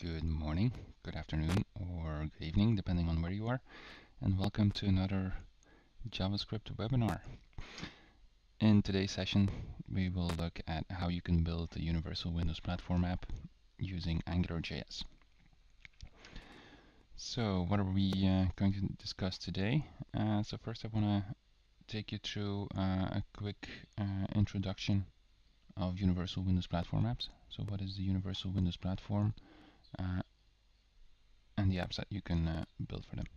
Good morning, good afternoon, or good evening, depending on where you are, and welcome to another JavaScript webinar. In today's session, we will look at how you can build a universal Windows platform app using AngularJS. So, what are we going to discuss today? So first I want to take you through a quick introduction of universal Windows platform apps. So what is the universal Windows platform? And the apps that you can build for them.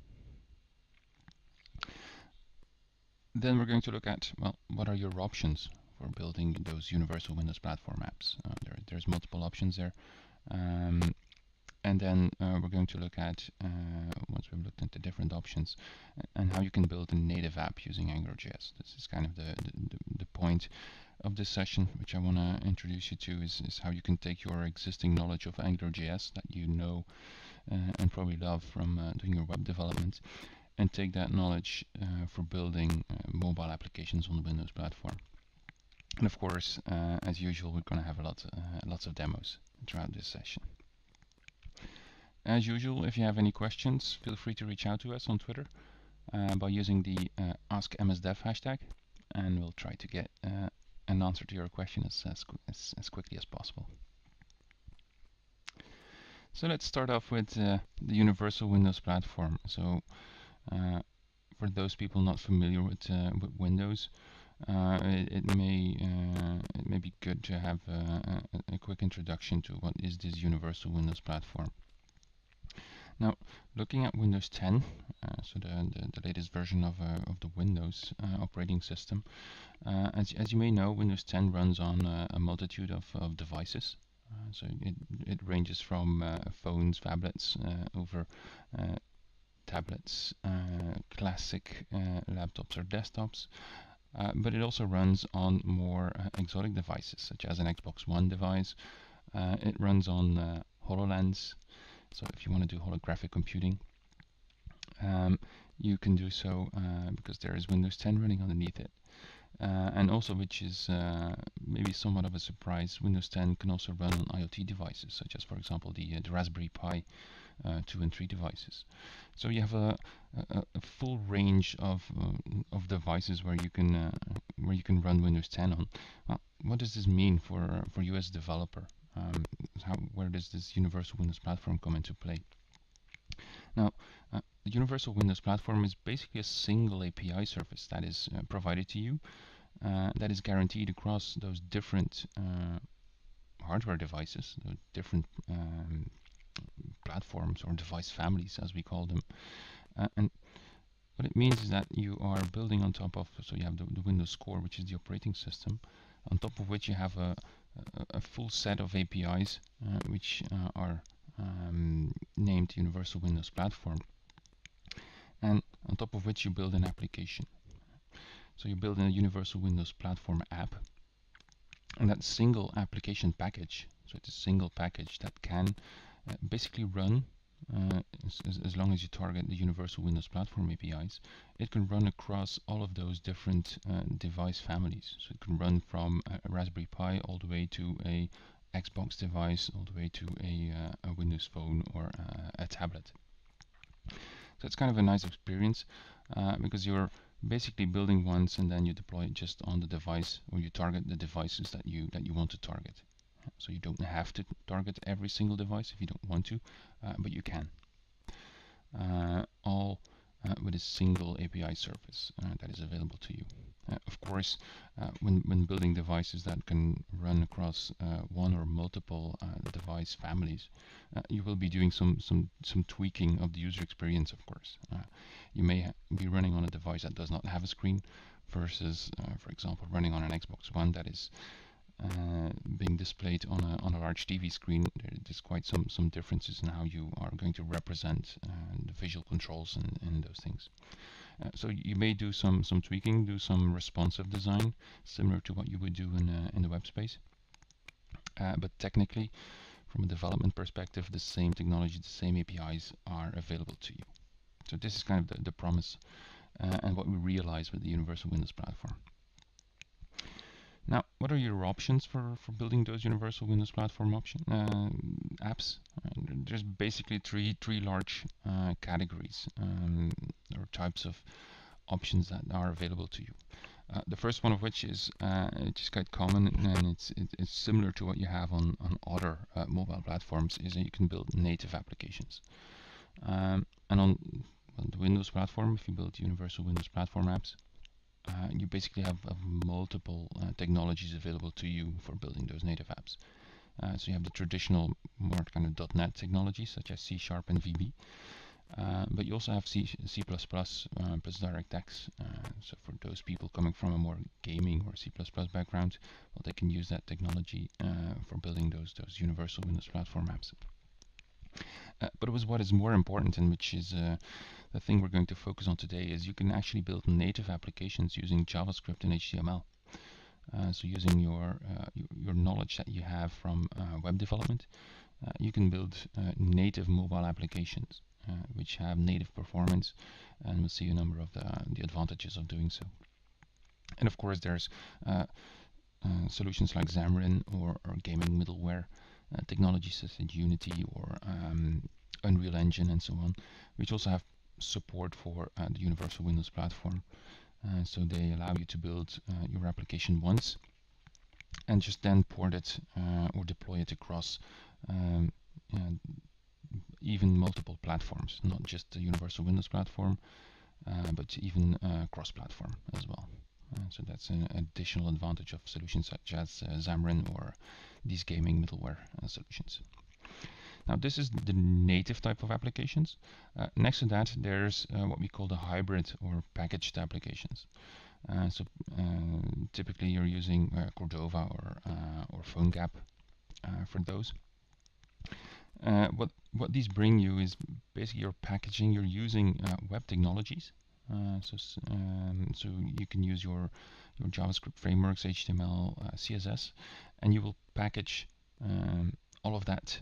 Then we're going to look at, well, what are your options for building those universal Windows platform apps? There's multiple options there. And then we're going to look at, once we've looked at the different options, and how you can build a native app using AngularJS. This is kind of the point of this session, which I want to introduce you to, is how you can take your existing knowledge of AngularJS that you know and probably love from doing your web development, and take that knowledge for building mobile applications on the Windows platform. And of course, as usual, we're going to have lots of demos throughout this session. As usual, if you have any questions, feel free to reach out to us on Twitter by using the AskMSDev hashtag, and we'll try to get an answer to your question as quickly as possible. So let's start off with the universal Windows platform. So for those people not familiar with Windows, it may be good to have a quick introduction to what is this universal Windows platform. Now, looking at Windows 10, so the latest version of the Windows operating system, as you may know, Windows 10 runs on a multitude of devices. So it ranges from phones, tablets, over tablets, classic laptops or desktops, but it also runs on more exotic devices, such as an Xbox One device. It runs on HoloLens, so if you want to do holographic computing, you can do so because there is Windows 10 running underneath it. And also, which is maybe somewhat of a surprise, Windows 10 can also run on IoT devices, such as, for example, the Raspberry Pi 2 and 3 devices. So you have a full range of devices where you can run Windows 10 on. Well, what does this mean for you as a developer? Where does this universal Windows platform come into play? Now, the universal Windows platform is basically a single API service that is provided to you, that is guaranteed across those different hardware devices, those different platforms or device families, as we call them. And what it means is that you are building on top of, so you have the Windows core, which is the operating system, on top of which you have a full set of APIs which are named Universal Windows Platform, and on top of which you build an application. So you build a Universal Windows Platform app, and that single application package, so it's a single package that can basically run, as long as you target the Universal Windows Platform APIs, it can run across all of those different device families. So it can run from a Raspberry Pi all the way to a Xbox device, all the way to a Windows Phone or a tablet. So it's kind of a nice experience because you're basically building once and then you deploy it just on the device, or you target the devices that you want to target. So you don't have to target every single device if you don't want to, but you can. All with a single API service that is available to you. Of course, when building devices that can run across one or multiple device families, you will be doing some tweaking of the user experience, of course. You may be running on a device that does not have a screen versus, for example, running on an Xbox One that is being displayed on a large TV screen. There's quite some differences in how you are going to represent the visual controls and those things. So you may do some tweaking, do some responsive design, similar to what you would do in the web space. But technically, from a development perspective, the same technology, the same APIs are available to you. So this is kind of the promise and what we realize with the Universal Windows Platform. Now, what are your options for building those Universal Windows Platform apps? There's basically three large categories or types of options that are available to you. The first one of which is quite common, and it's similar to what you have on other mobile platforms, is that you can build native applications. And on the Windows platform, if you build Universal Windows Platform apps, you basically have multiple technologies available to you for building those native apps. So you have the traditional, more kind of .NET technologies such as C# and VB, but you also have C++ plus DirectX. So for those people coming from a more gaming or C++ background, well, they can use that technology for building those Universal Windows Platform apps. But what is more important, and which is the thing we're going to focus on today, is you can actually build native applications using JavaScript and HTML. So using your knowledge that you have from web development, you can build native mobile applications which have native performance, and we'll see a number of the advantages of doing so. And of course, there's solutions like Xamarin or gaming middleware technologies such as Unity or Unreal Engine and so on, which also have support for the Universal Windows Platform. So they allow you to build your application once and just then port it or deploy it across even multiple platforms, not just the Universal Windows Platform, but even cross-platform as well. So that's an additional advantage of solutions such as Xamarin or these gaming middleware solutions. Now, this is the native type of applications. Next to that, there's what we call the hybrid or packaged applications. So typically you're using Cordova or PhoneGap for those. What these bring you is basically you're packaging, you're using web technologies. So you can use your JavaScript frameworks, HTML, CSS, and you will package all of that,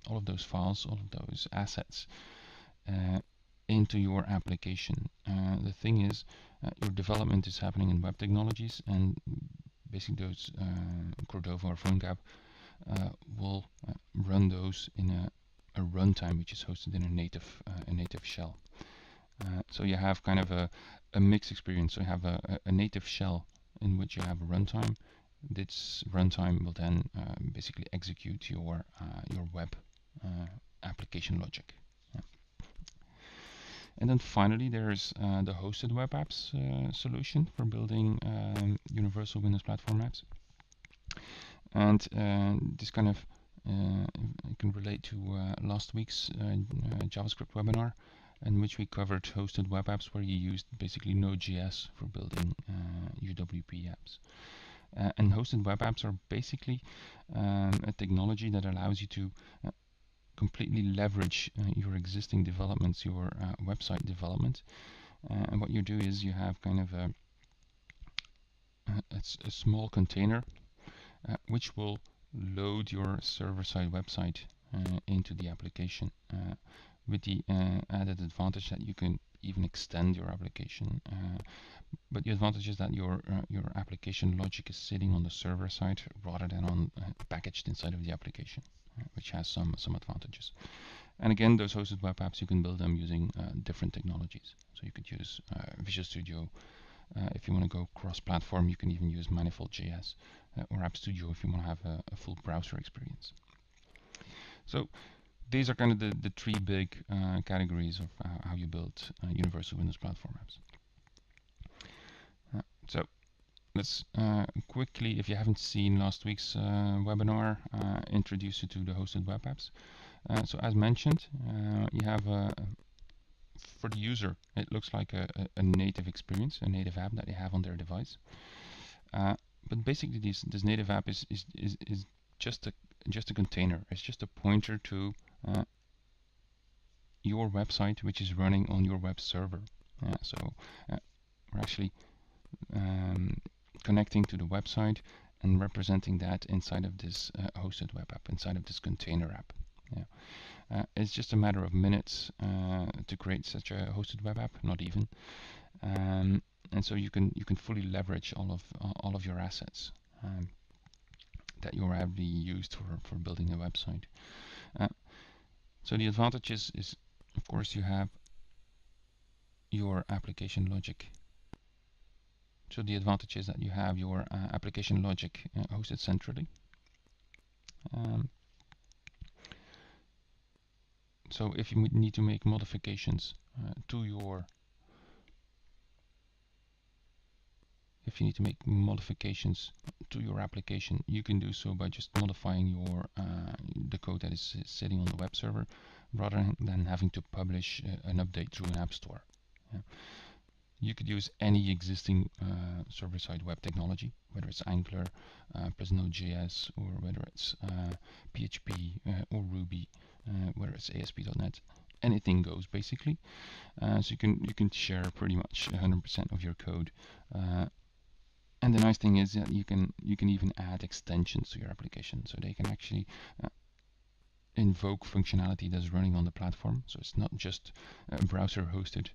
all of those files, all of those assets into your application. The thing is, your development is happening in web technologies, and basically those Cordova or PhoneGap will run those in a runtime which is hosted in a native shell. So you have kind of a mixed experience. So you have a native shell in which you have a runtime. This runtime will then basically execute your web application logic. Yeah. And then finally, there's the hosted web apps solution for building Universal Windows Platform apps. And this kind of can relate to last week's JavaScript webinar, in which we covered hosted web apps, where you used basically Node.js for building UWP apps. And hosted web apps are basically a technology that allows you to completely leverage your existing developments, your website development. And what you do is you have kind of a small container which will load your server-side website into the application, with the added advantage that you can even extend your application. But the advantage is that your application logic is sitting on the server side rather than packaged inside of the application, which has some advantages. And again, those hosted web apps, you can build them using different technologies. So you could use Visual Studio. If you want to go cross-platform, you can even use Manifold.js or App Studio if you want to have a full browser experience. So these are kind of the three big categories of how you build Universal Windows Platform apps. So let's quickly, if you haven't seen last week's webinar, introduce you to the hosted web apps. So as mentioned, you have for the user, it looks like a native experience, a native app that they have on their device. But basically, this native app is just a container. It's just a pointer to your website, which is running on your web server. So we're actually connecting to the website and representing that inside of this hosted web app, inside of this container app. Yeah. It's just a matter of minutes to create such a hosted web app, not even. and so you can fully leverage all of your assets that you already used for building a website. So the advantages is, of course, you have your application logic. So the advantage is that you have your application logic hosted centrally. So if you need to make modifications to your application, you can do so by just modifying your the code that is sitting on the web server, rather than having to publish an update through an app store. Yeah. You could use any existing server-side web technology, whether it's Angular plus Node.js, or whether it's PHP or Ruby, whether it's ASP.NET. Anything goes basically. So you can share pretty much 100% of your code. And the nice thing is that you can even add extensions to your application, so they can actually invoke functionality that's running on the platform. So it's not just browser hosted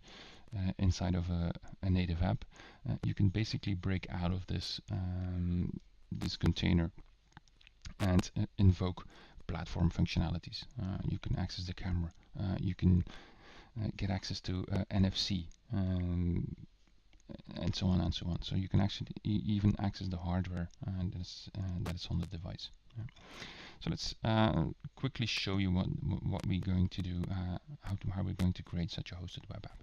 inside of a native app. You can basically break out of this this container and invoke platform functionalities. You can access the camera. You can get access to NFC. And so on and so on. So you can actually even access the hardware that is on the device. Yeah. So let's quickly show you what we're going to do, how we're going to create such a hosted web app.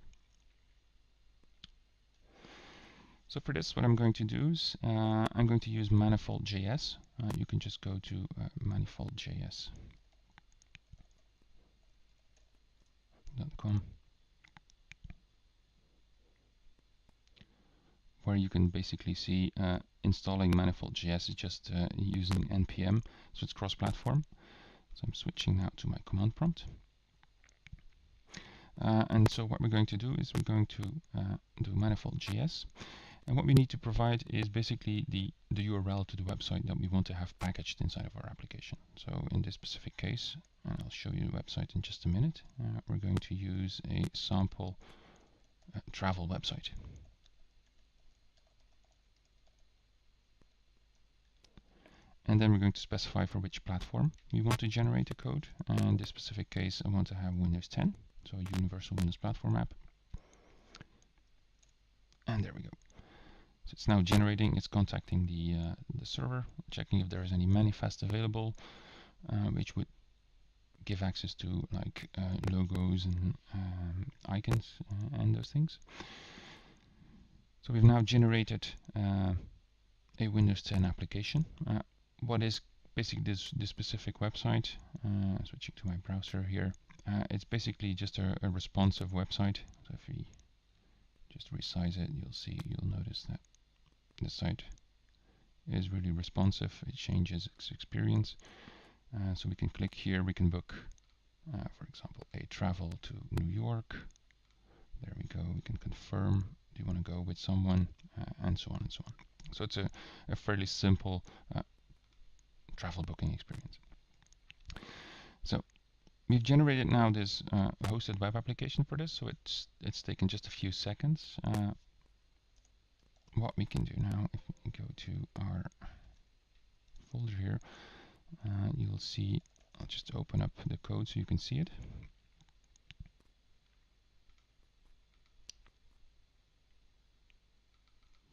So for this, what I'm going to do is I'm going to use manifold.js. You can just go to manifold.js.com, where you can basically see installing manifold.js is just using npm, so it's cross-platform. So I'm switching now to my command prompt. And so what we're going to do is we're going to do manifold.js. And what we need to provide is basically the URL to the website that we want to have packaged inside of our application. So in this specific case, and I'll show you the website in just a minute, we're going to use a sample travel website. And then we're going to specify for which platform we want to generate the code. And in this specific case, I want to have Windows 10, so a universal Windows platform app. And there we go. So it's now generating, it's contacting the server, checking if there is any manifest available, which would give access to like logos and icons and those things. So we've now generated a Windows 10 application. What is basically this specific website? Switching to my browser here, it's basically just a responsive website. So if we just resize it, you'll notice that the site is really responsive. It changes its experience. So we can click here, we can book, for example, a travel to New York. There we go. We can confirm, do you want to go with someone, and so on and so on. So it's a fairly simple travel booking experience. So we've generated now this hosted web application for this, so it's taken just a few seconds. What we can do now, if we go to our folder here, you'll see, I'll just open up the code so you can see it.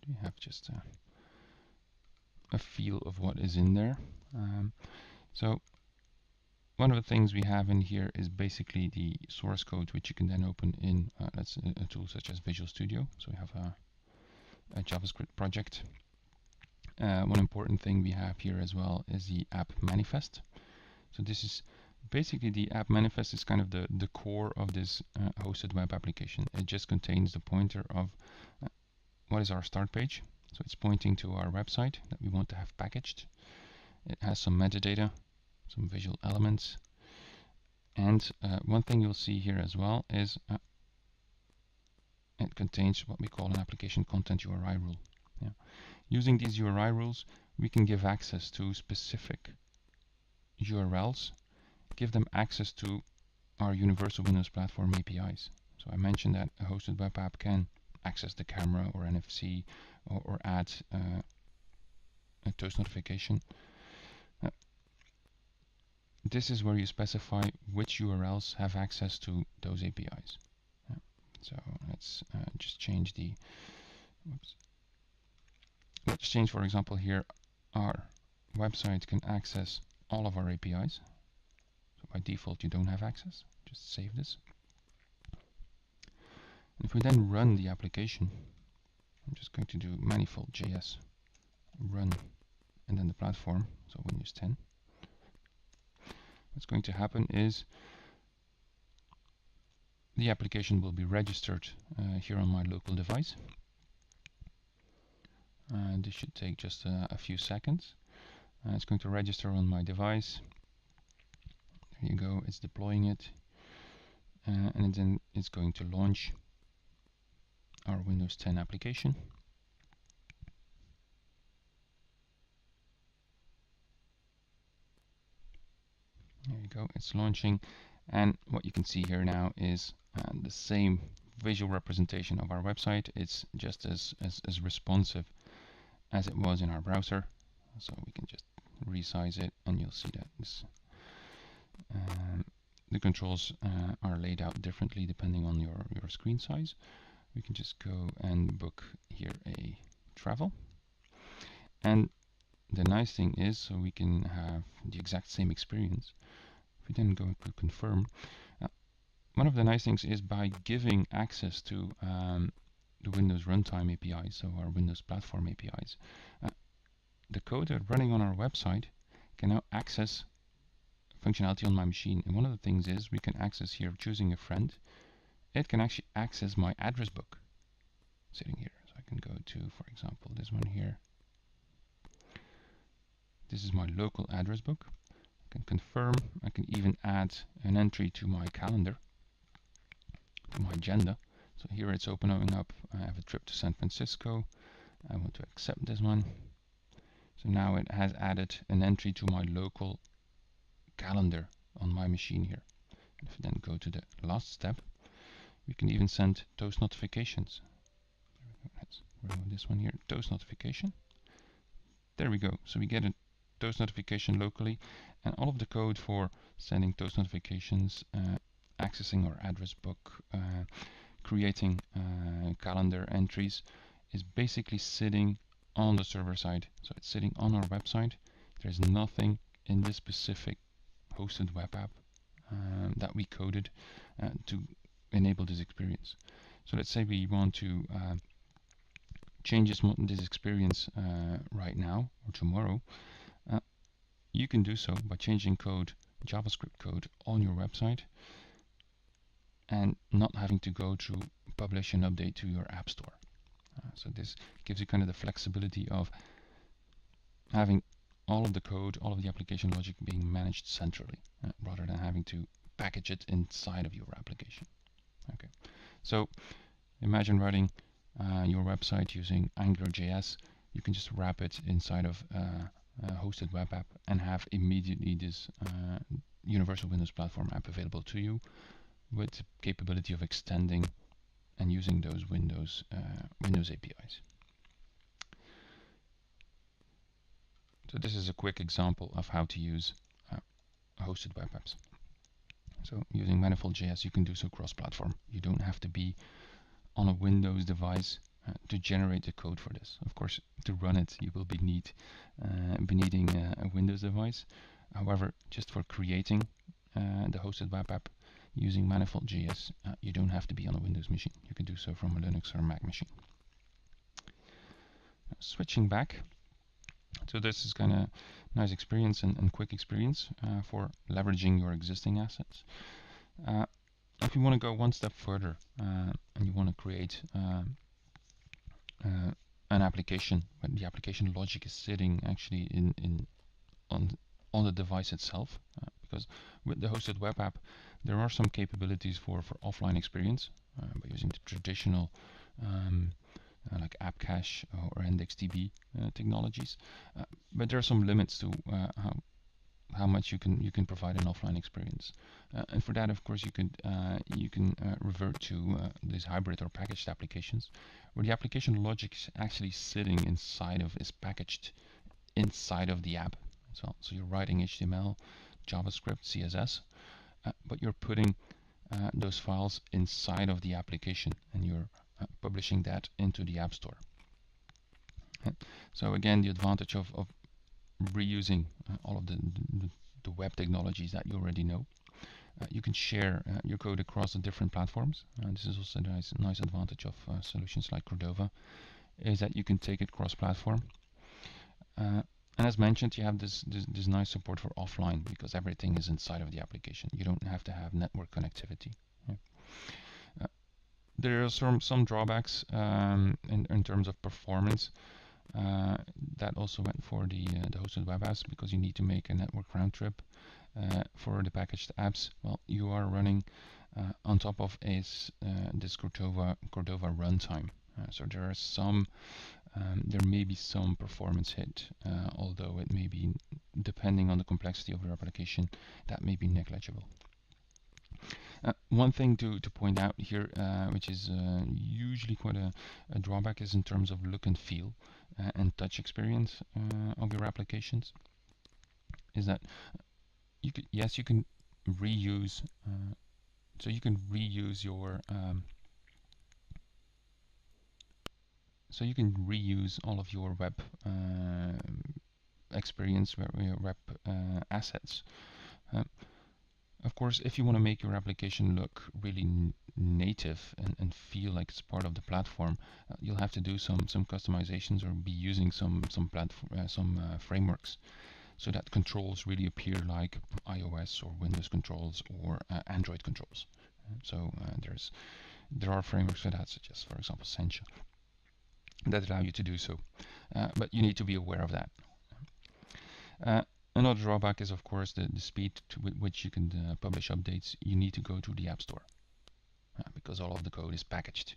We have just a feel of what is in there. So one of the things we have in here is basically the source code, which you can then open in a tool such as Visual Studio. So we have a JavaScript project. One important thing we have here as well is the app manifest. So this is basically the app manifest is kind of the core of this hosted web application. It just contains the pointer of what is our start page. So it's pointing to our website that we want to have packaged. It has some metadata, some visual elements, and one thing you'll see here as well is it contains what we call an application content URI rule. Yeah. Using these URI rules, we can give access to specific URLs, give them access to our universal Windows platform APIs. So I mentioned that a hosted web app can access the camera or NFC, or add a toast notification. This is where you specify which URLs have access to those APIs. So let's just change the, let's change, for example, here our website can access all of our APIs. So by default you don't have access. Just save this. And if we then run the application, I'm just going to do manifold.js run and then the platform, so Windows 10. What's going to happen is the application will be registered here on my local device. This should take just a few seconds. It's going to register on my device. There you go, it's deploying it. And then it's going to launch our Windows 10 application. There you go, it's launching. And what you can see here now is the same visual representation of our website. It's just as responsive as it was in our browser. So we can just resize it and you'll see that this, the controls are laid out differently depending on your screen size. We can just go and book here a travel. And the nice thing is, so we can have the exact same experience. If we then go and click confirm, one of the nice things is by giving access to the Windows Runtime APIs, so our Windows Platform APIs, the code running on our website can now access functionality on my machine. And one of the things is we can access here, choosing a friend, it can actually access my address book sitting here. So I can go to, for example, this one here. This is my local address book. I can confirm. I can even add an entry to my calendar, to my agenda. So here it's opening up. I have a trip to San Francisco. I want to accept this one. So now it has added an entry to my local calendar on my machine here. If we then go to the last step, we can even send toast notifications. Let's remove this one here, toast notification. There we go. So we get a toast notification locally, and all of the code for sending toast notifications, accessing our address book, creating calendar entries is basically sitting on the server side. So it's sitting on our website. There's nothing in this specific hosted web app that we coded to enable this experience. So let's say we want to change this experience right now or tomorrow. You can do so by changing code, JavaScript code on your website, and not having to go to publish and update to your app store. So this gives you kind of the flexibility of having all of the code, all of the application logic being managed centrally, rather than having to package it inside of your application. Okay, so imagine writing your website using AngularJS. You can just wrap it inside of a hosted web app and have immediately this universal Windows Platform app available to you, with the capability of extending and using those Windows APIs. So this is a quick example of how to use hosted web apps. So using Manifold.js, you can do so cross-platform. You don't have to be on a Windows device to generate the code for this. Of course, to run it, you will be needing a Windows device. However, just for creating the hosted web app using Manifold.js, you don't have to be on a Windows machine. You can do so from a Linux or Mac machine. Now, switching back, so this is kind of nice experience and quick experience for leveraging your existing assets. If you want to go one step further and you want to create an application, but the application logic is sitting actually on the device itself, because with the hosted web app there are some capabilities for offline experience by using the traditional like app cache or IndexedDB technologies, but there are some limits to how much you can provide an offline experience. And for that, of course, you can revert to these hybrid or packaged applications, where the application logic is actually sitting inside of is packaged inside of the app. So you're writing HTML, JavaScript, CSS, but you're putting those files inside of the application, and you're publishing that into the App Store. So again, the advantage of reusing all of the web technologies that you already know. You can share your code across the different platforms. This is also a nice advantage of solutions like Cordova, is that you can take it cross-platform. And as mentioned, you have this nice support for offline, because everything is inside of the application. You don't have to have network connectivity. There are some drawbacks in terms of performance. That also went for the hosted web apps, because you need to make a network round trip. For the packaged apps, well, you are running on top of this Cordova runtime. So there may be some performance hit, although it may be, depending on the complexity of your application, that may be negligible. One thing to point out here, which is usually quite a drawback, is in terms of look and feel and touch experience of your applications, is that you can reuse. So you can reuse your all of your web experience, your web assets. Of course, if you want to make your application look really native and feel like it's part of the platform, you'll have to do some customizations, or be using some frameworks, so that controls really appear like iOS or Windows controls or Android controls. So there are frameworks for that, such as, for example, Sencha, that allow you to do so. But you need to be aware of that. Another drawback is, of course, the speed with which you can publish updates. You need to go to the App Store, because all of the code is packaged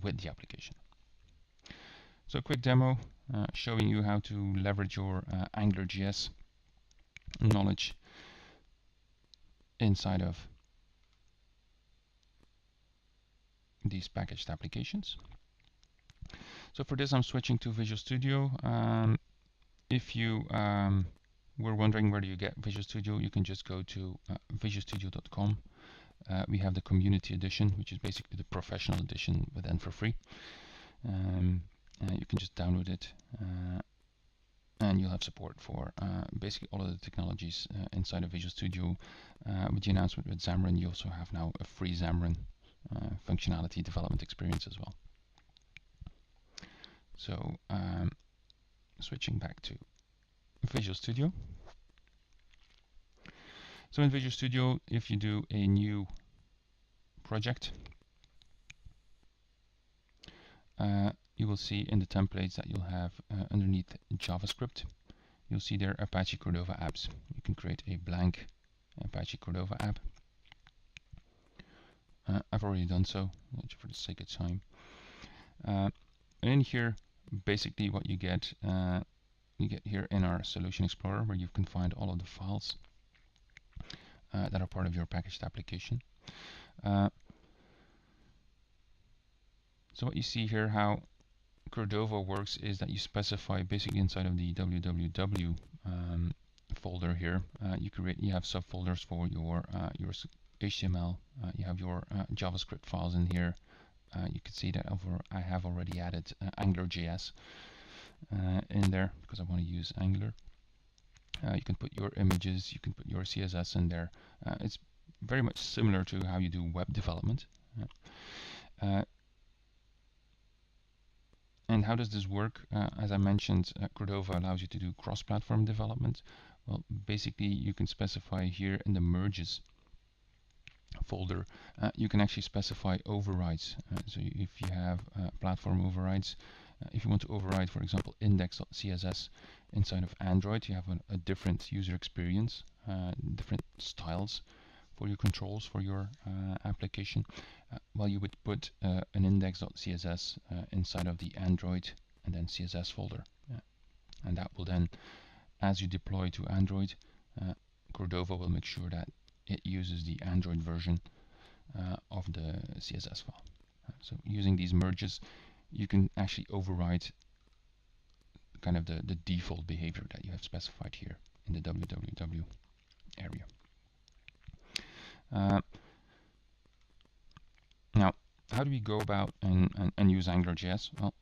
with the application. So a quick demo showing you how to leverage your AngularJS knowledge inside of these packaged applications. So for this, I'm switching to Visual Studio. If you were wondering where do you get Visual Studio, you can just go to visualstudio.com. We have the Community Edition, which is basically the professional edition, but then for free. You can just download it, and you'll have support for basically all of the technologies inside of Visual Studio. With the announcement with Xamarin, you also have now a free Xamarin functionality development experience as well. So switching back to Visual Studio. So in Visual Studio, if you do a new project, you will see in the templates that you'll have underneath JavaScript, you'll see there Apache Cordova apps. You can create a blank Apache Cordova app. I've already done so, for the sake of time. And in here, basically what you get here in our Solution Explorer, where you can find all of the files that are part of your packaged application. So what you see here, how Cordova works, is that you specify basically inside of the www folder here. You have subfolders for your HTML. You have your JavaScript files in here. You can see that I have already added AngularJS in there, because I want to use Angular. You can put your images, you can put your CSS in there. It's very much similar to how you do web development. And how does this work? As I mentioned, Cordova allows you to do cross-platform development. Well, basically, you can specify here in the merges folder, you can actually specify overrides. So if you have platform overrides, if you want to override, for example, index.css inside of Android, you have a different user experience, different styles for your controls for your application. While you would put an index.css inside of the Android and then CSS folder, and that will then as you deploy to Android, Cordova will make sure that it uses the Android version of the CSS file. So using these merges, you can actually override kind of the default behavior that you have specified here in the www area. Now, how do we go about and use AngularJS? Well,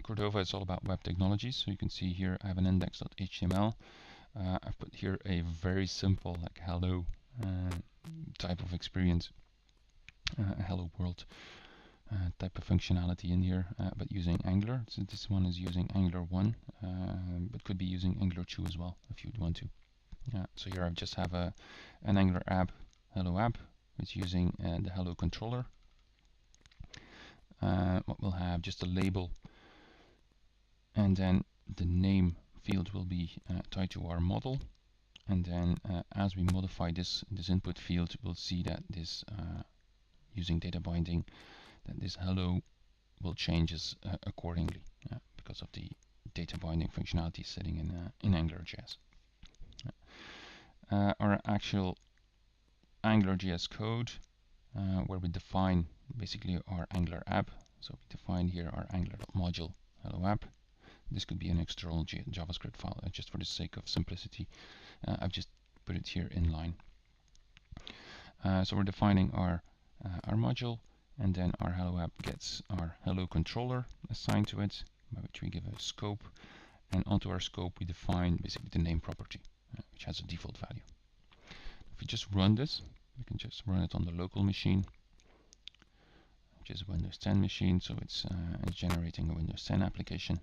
Cordova is all about web technologies. So you can see here I have an index.html. I've put here a very simple like hello type of experience, hello world type of functionality in here, but using Angular. So this one is using Angular 1, but could be using Angular 2 as well if you'd want to. So here I just have an Angular app, hello app. It's using the hello controller. What we'll have just a label, and then the name field will be tied to our model. And then as we modify this input field, we'll see that this using data binding, that this hello will change accordingly because of the data binding functionality sitting in AngularJS. Our actual AngularJS code, where we define basically our Angular app. So we define here our Angular.module hello app. This could be an external JavaScript file. Just for the sake of simplicity, I've just put it here in line. So we're defining our module, and then our hello app gets our hello controller assigned to it, by which we give a scope, and onto our scope we define basically the name property, which has a default value. If we just run this, we can just run it on the local machine, which is a Windows 10 machine, so it's generating a Windows 10 application.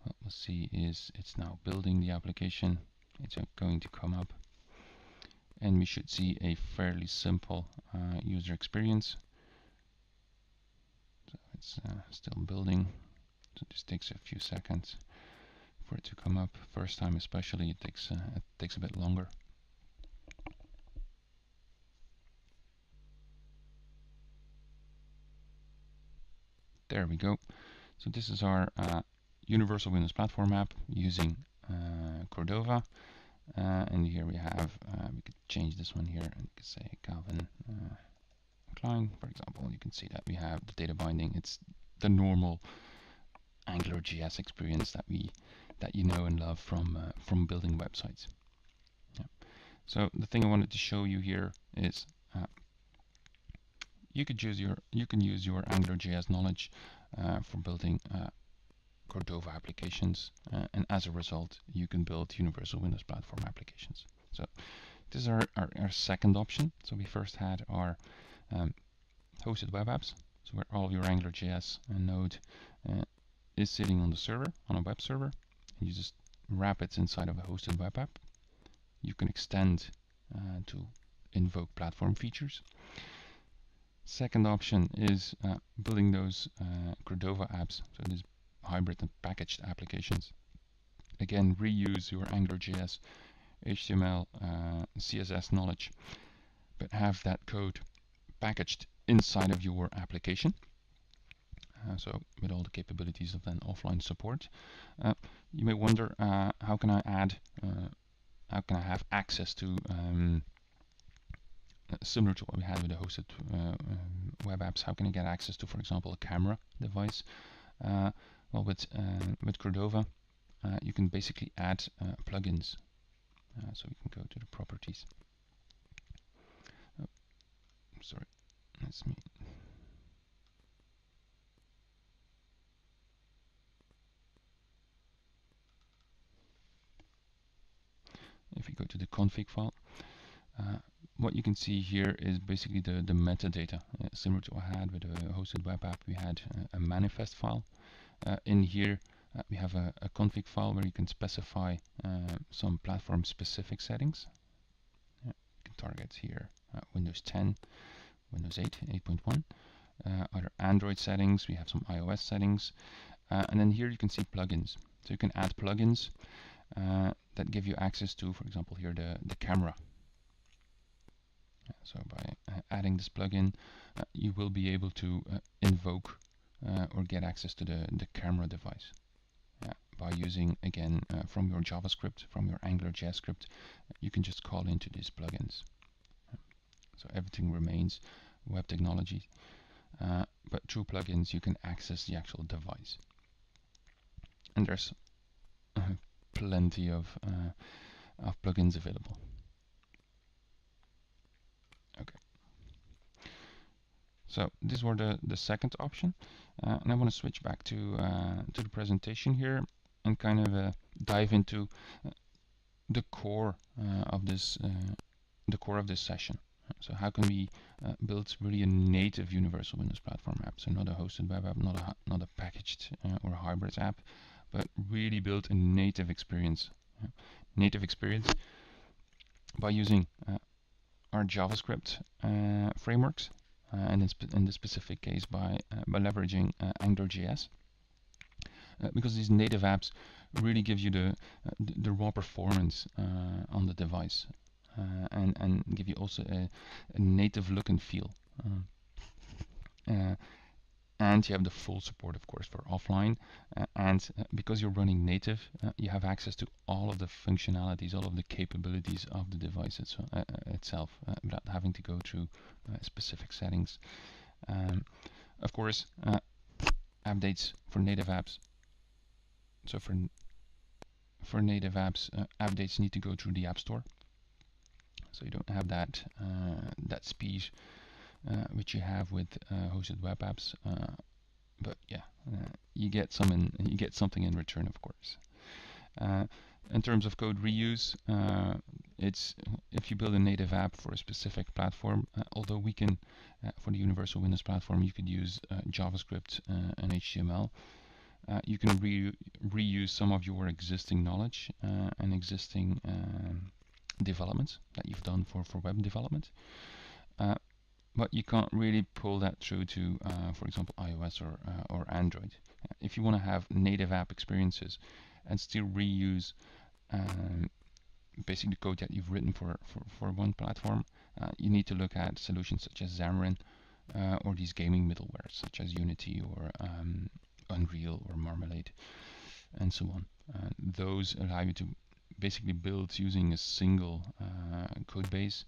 What we'll see is it's now building the application. It's going to come up, and we should see a fairly simple user experience. So it's still building, so this takes a few seconds for it to come up. First time especially, it takes a bit longer. There we go. So this is our Universal Windows Platform app using Cordova. And here we have, we could change this one here, and we could say Calvin Klein, for example. You can see that we have the data binding. It's the normal AngularJS experience that you know and love from building websites. Yeah. So the thing I wanted to show you here is you can use your AngularJS knowledge for building Cordova applications, and as a result you can build Universal Windows Platform applications. So this is our second option. So we first had our hosted web apps, so where all of your AngularJS node is sitting on the server, on a web server, and you just wrap it inside of a hosted web app. You can extend to invoke platform features. Second option is building those Cordova apps, so these hybrid and packaged applications. Again, reuse your AngularJS, HTML, CSS knowledge, but have that code packaged inside of your application. So with all the capabilities of then offline support. You may wonder, how can I have access to similar to what we had with the hosted web apps? How can I get access to, for example, a camera device? Well, with Cordova, you can basically add plugins. So we can go to the properties. Oh, sorry, that's me. If we go to the config file, what you can see here is basically the metadata. Similar to what I had with a hosted web app, we had a manifest file. In here, we have a config file where you can specify some platform specific settings. You can target here Windows 10, Windows 8, 8.1, other Android settings. We have some iOS settings, and then here you can see plugins. So you can add plugins that give you access to, for example, here the camera. So by adding this plugin, you will be able to invoke or get access to the camera device. by using, again, from your JavaScript, from your AngularJS script, you can just call into these plugins. So everything remains web technology, but through plugins you can access the actual device. And there's plenty of plugins available. Okay. So these were the second option, and I want to switch back to the presentation here and kind of dive into the core of this session. So how can we build really a native universal Windows platform app? So not a hosted web app, not a packaged or a hybrid app, but really build a native experience. By using our JavaScript frameworks, and in this specific case by leveraging AngularJS, because these native apps really give you the raw performance on the device, and give you also a native look and feel. And you have the full support, of course, for offline, and because you're running native, you have access to all of the functionalities, all of the capabilities of the device itself, without having to go through specific settings. Of course, updates for native apps. So for native apps, updates need to go through the App Store. So you don't have that speed which you have with hosted web apps, but yeah, you get something in return, of course. In terms of code reuse, it's if you build a native app for a specific platform, although we can for the universal Windows platform you could use JavaScript and HTML. You can reuse some of your existing knowledge and existing developments that you've done for web development. But you can't really pull that through to, for example, iOS or Android. If you want to have native app experiences and still reuse basically the code that you've written for one platform, you need to look at solutions such as Xamarin or these gaming middlewares such as Unity or Unreal or Marmalade and so on. Those allow you to basically build using a single code base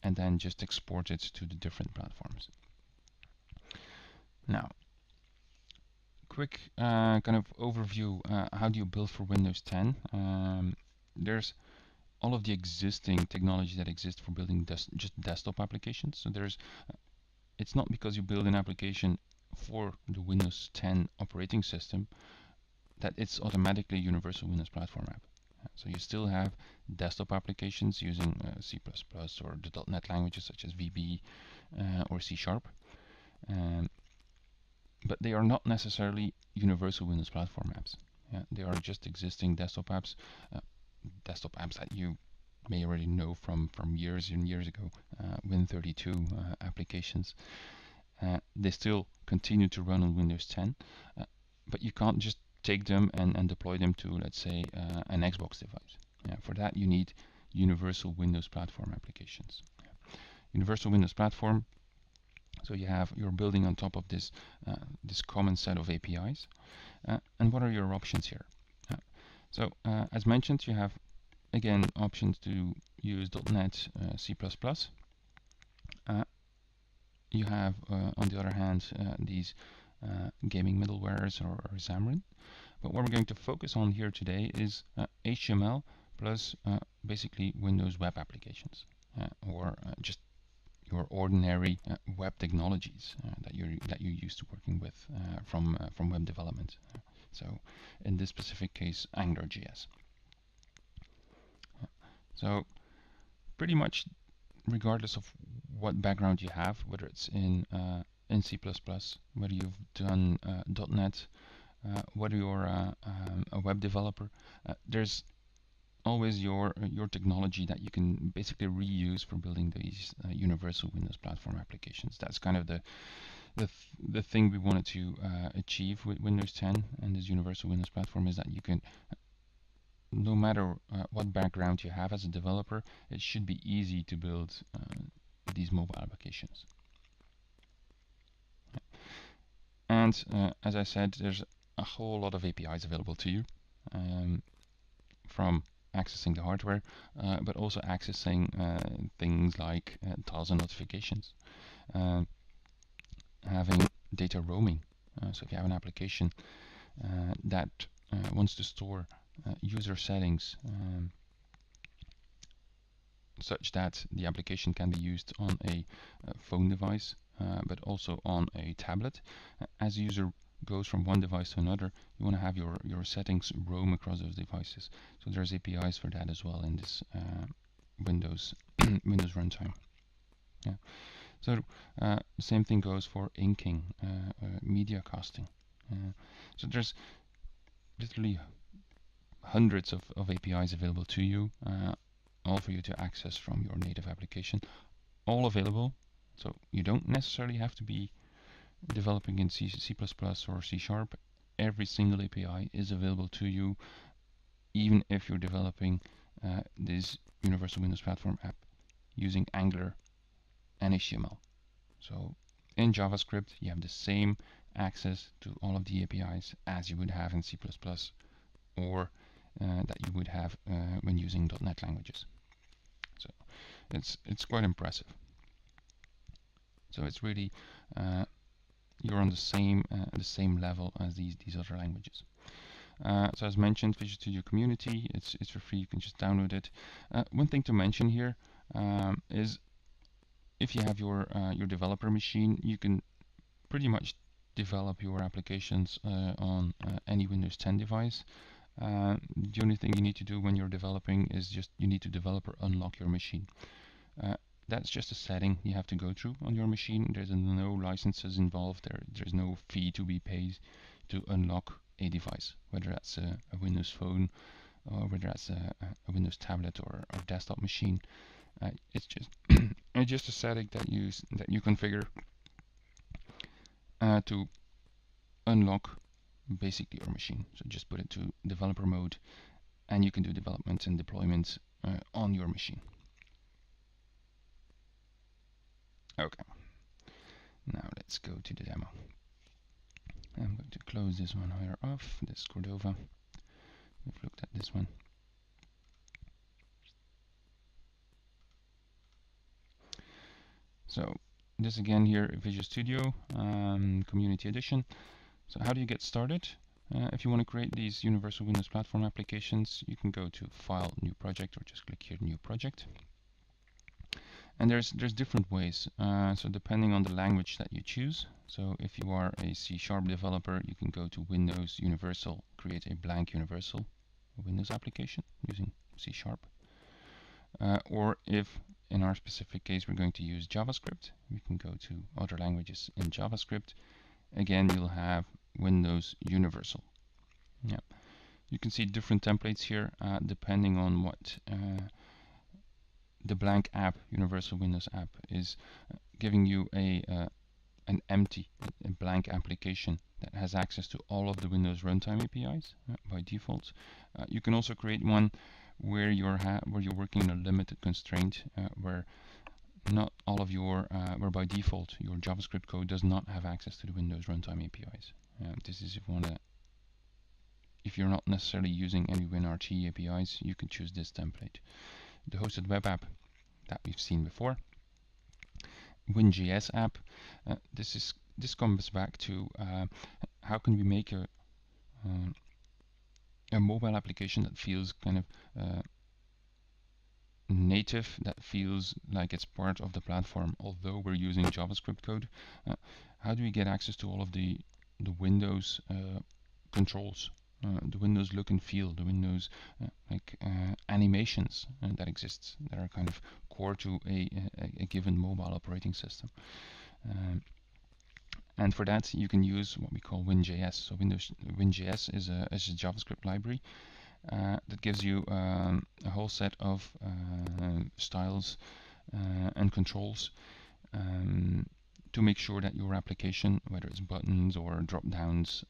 and then just export it to the different platforms. Now, quick kind of overview, how do you build for Windows 10? There's all of the existing technology that exists for building just desktop applications. So it's not because you build an application for the Windows 10 operating system that it's automatically a universal Windows platform app. So you still have desktop applications using C++ or the .NET languages such as VB or C#, but they are not necessarily universal Windows platform apps. They are just existing desktop apps that you may already know from years and years ago, Win32 applications. They still continue to run on Windows 10, but you can't just take them and deploy them to, let's say, an Xbox device. For that you need universal Windows platform applications. Universal Windows platform, so you're building on top of this common set of APIs. And what are your options here? So as mentioned, you have again options to use .NET, C++. You have on the other hand these gaming middlewares or Xamarin. But what we're going to focus on here today is HTML plus basically Windows web applications, or just your ordinary web technologies that you're used to working with from web development. So in this specific case, AngularJS. So pretty much regardless of what background you have, whether it's in C++, whether you've done .NET, whether you're a web developer, there's always your technology that you can basically reuse for building these universal Windows platform applications. That's kind of the thing we wanted to achieve with Windows 10 and this universal Windows platform, is that you can, no matter what background you have as a developer, it should be easy to build these mobile applications. And as I said, there's a whole lot of APIs available to you. from accessing the hardware, but also accessing things like tiles and notifications, having data roaming. So if you have an application that wants to store user settings such that the application can be used on a phone device, but also on a tablet. As the user goes from one device to another, you want to have your settings roam across those devices. So there's APIs for that as well in this Windows Windows runtime. Yeah. So same thing goes for inking, media casting. So there's literally hundreds of APIs available to you, all for you to access from your native application, all available. So you don't necessarily have to be developing in C++ or C#. Every single API is available to you, even if you're developing this Universal Windows Platform app using Angular and HTML. So in JavaScript, you have the same access to all of the APIs as you would have in C++ or that you would have when using .NET languages. So it's quite impressive. So it's really you're on the same level as these other languages. So as mentioned, Visual Studio Community, it's for free. You can just download it. One thing to mention here is if you have your developer machine, you can pretty much develop your applications on any Windows 10 device. The only thing you need to do when you're developing is just you need to developer unlock your machine. That's just a setting you have to go through on your machine. There's no licenses involved. There's no fee to be paid to unlock a device, whether that's a Windows phone or whether that's a Windows tablet or desktop machine. It's just it's just a setting that you configure to unlock basically your machine. So just put it to developer mode, and you can do development and deployment on your machine. Okay, now let's go to the demo. I'm going to close this one here off, this Cordova. We've looked at this one. So this again here, Visual Studio Community Edition. So how do you get started? If you want to create these Universal Windows Platform applications, you can go to File, New Project, or just click here, New Project. And there's different ways, so depending on the language that you choose. So if you are a C# developer, you can go to Windows Universal, create a blank Universal Windows application using C#. Or if in our specific case we're going to use JavaScript, we can go to other languages in JavaScript. Again, you'll have Windows Universal. Yeah, you can see different templates here depending on what the blank app, Universal Windows app, is giving you an empty, a blank application that has access to all of the Windows runtime APIs by default. You can also create one where you're working in a limited constraint, where not all of your where by default your JavaScript code does not have access to the Windows runtime APIs. This is if you're not necessarily using any WinRT APIs, you can choose this template. The hosted web app that we've seen before. WinJS app. This comes back to how can we make a mobile application that feels kind of native, that feels like it's part of the platform, although we're using JavaScript code. How do we get access to all of the Windows controls? The Windows look and feel, the Windows animations that exist, that are kind of core to a given mobile operating system. And for that, you can use what we call WinJS. So WinJS is a JavaScript library that gives you a whole set of styles and controls to make sure that your application, whether it's buttons or drop-downs,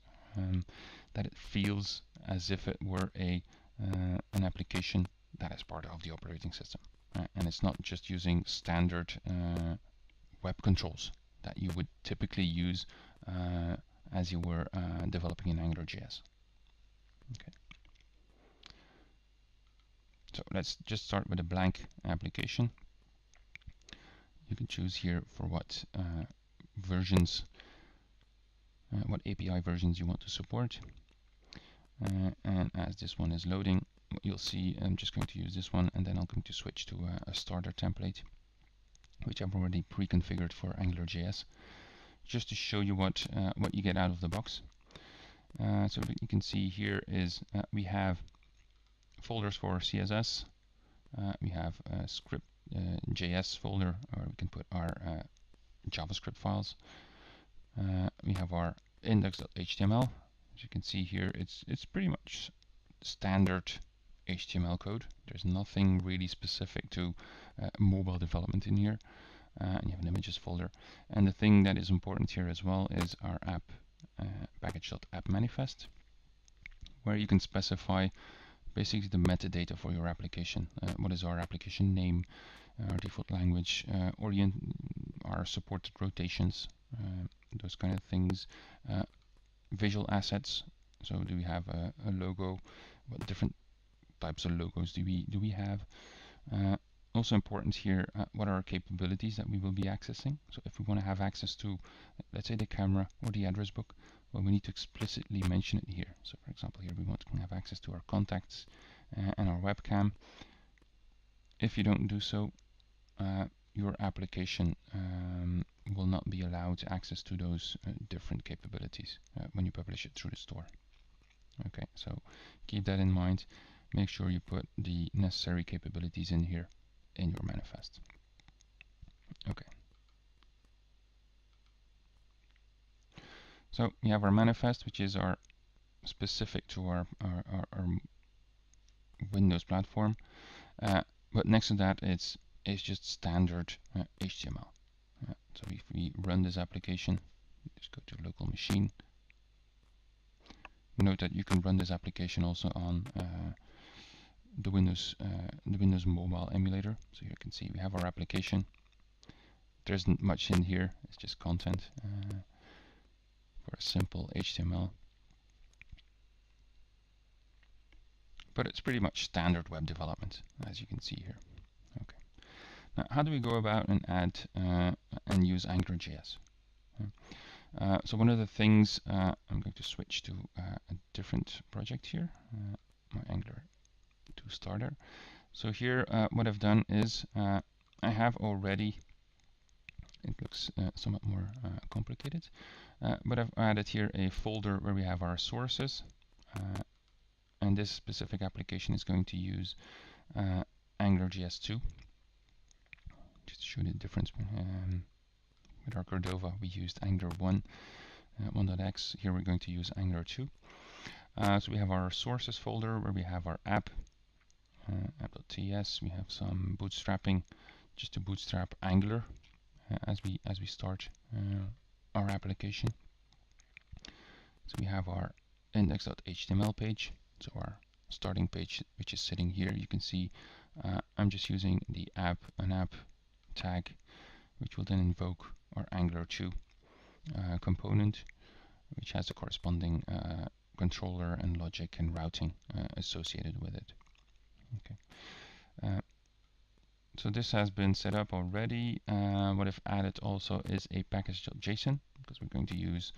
that it feels as if it were an application that is part of the operating system, and it's not just using standard web controls that you would typically use as you were developing in AngularJS. Okay. So let's just start with a blank application. You can choose here for what versions, what API versions you want to support. And as this one is loading, you'll see I'm just going to use this one, and then I'm going to switch to a starter template, which I've already pre-configured for AngularJS, just to show you what you get out of the box. So what you can see here is we have folders for CSS, we have a script JS folder, or we can put our JavaScript files. We have our index.html. As you can see here, it's pretty much standard HTML code. There's nothing really specific to mobile development in here. And you have an images folder. And the thing that is important here as well is our app package.app manifest, where you can specify basically the metadata for your application. What is our application name, our default language, our supported rotations, those kind of things. Visual assets. So do we have a logo? What different types of logos do we have? Also important here, what are our capabilities that we will be accessing? So if we want to have access to, let's say, the camera or the address book, well, we need to explicitly mention it here. So for example, here we want to have access to our contacts and our webcam. If you don't do so, your application will not be allowed access to those different capabilities when you publish it through the store. Okay, so keep that in mind. Make sure you put the necessary capabilities in here in your manifest. Okay. So we have our manifest, which is our specific to our Windows platform. But next to that, it's just standard HTML. So if we run this application, just go to local machine. Note that you can run this application also on the Windows mobile emulator. So you can see we have our application. There isn't much in here. It's just content for a simple HTML. But it's pretty much standard web development, as you can see here. Okay. Now, how do we go about and add and use AngularJS? So one of the things, I'm going to switch to a different project here, my Angular 2 starter. So here, what I've done is I have already, it looks somewhat more complicated, but I've added here a folder where we have our sources, and this specific application is going to use AngularJS 2. Just to show the difference. With our Cordova, we used Angular 1, 1.x. Here we're going to use Angular 2. So we have our sources folder where we have our app, app.ts. We have some bootstrapping, just to bootstrap Angular as we start our application. So we have our index.html page, so our starting page, which is sitting here. You can see I'm just using the an app tag, which will then invoke our Angular 2 component, which has the corresponding controller and logic and routing associated with it. Okay. So this has been set up already. What I've added also is a package.json, because we're going to use,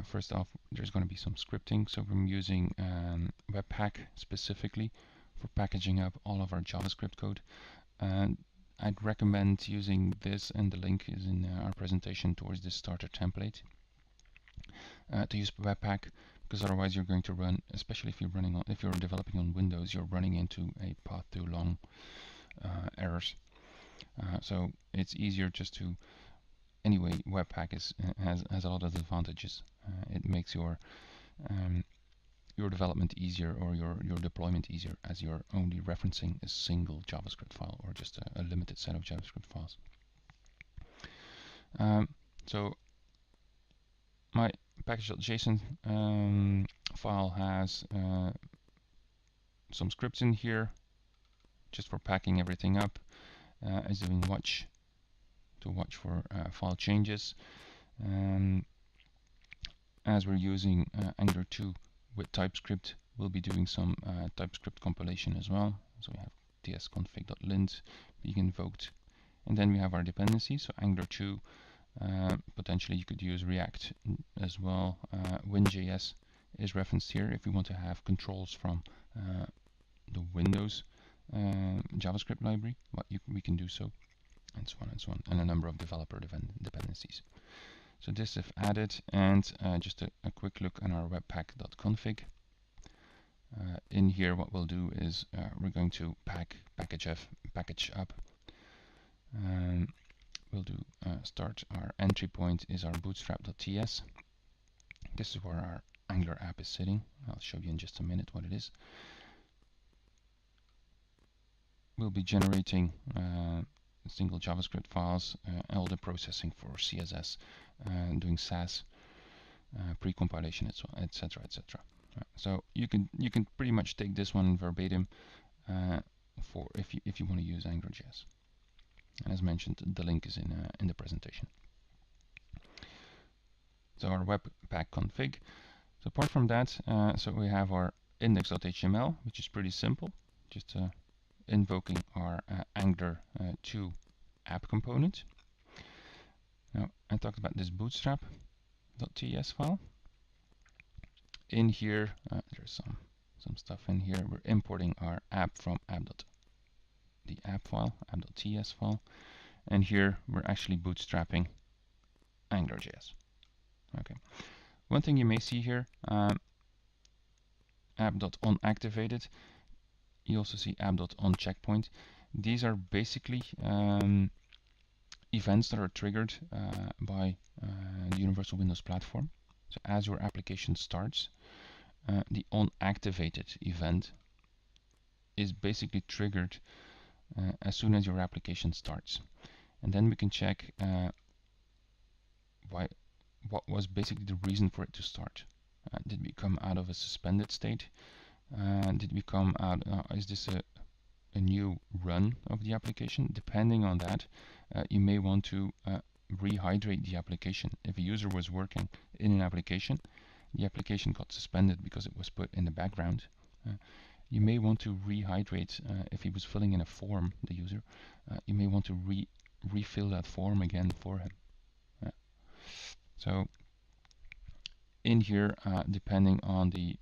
first off, there's going to be some scripting. So I'm using Webpack specifically for packaging up all of our JavaScript code. And I'd recommend using this, and the link is in our presentation towards this starter template, to use Webpack, because otherwise you're going to run, especially if you're developing on Windows, you're running into a path too long errors. So it's easier just to, anyway, Webpack has a lot of advantages. It makes your development easier, or your deployment easier, as you're only referencing a single JavaScript file, or just a limited set of JavaScript files. So my package.json file has some scripts in here just for packing everything up, is doing watch for file changes. As we're using Angular 2 with TypeScript, we'll be doing some TypeScript compilation as well. So we have tsconfig.lint being invoked, and then we have our dependencies. So Angular 2, potentially you could use React as well. Win.js is referenced here if we want to have controls from the Windows JavaScript library, but we can do so, and so on and so on, and a number of developer dependencies. So this I've added, and just a quick look on our webpack.config. In here, what we'll do is we're going to package up. We'll do start. Our entry point is our bootstrap.ts. This is where our Angular app is sitting. I'll show you in just a minute what it is. We'll be generating single JavaScript files, all the processing for CSS, doing SAS, pre-compilation, etc., etc. So you can pretty much take this one verbatim for if you want to use AngularJS. And as mentioned, the link is in the presentation. So our webpack config. So apart from that, so we have our index.html, which is pretty simple, just invoking our Angular 2 app component. Now I talked about this bootstrap.ts file. In here, there's some stuff in here. We're importing our app from the app file, app.ts file, and here we're actually bootstrapping AngularJS. Okay. One thing you may see here, app.onActivated. You also see app.onCheckpoint. These are basically events that are triggered by the Universal Windows Platform. So as your application starts, the onActivated event is basically triggered as soon as your application starts. And then we can check what was basically the reason for it to start. Did we come out of a suspended state? Did we come out, is this a new run of the application? Depending on that, you may want to rehydrate the application. If a user was working in an application, the application got suspended because it was put in the background. You may want to rehydrate if he was filling in a form, the user. You may want to refill that form again for him. So in here, depending on the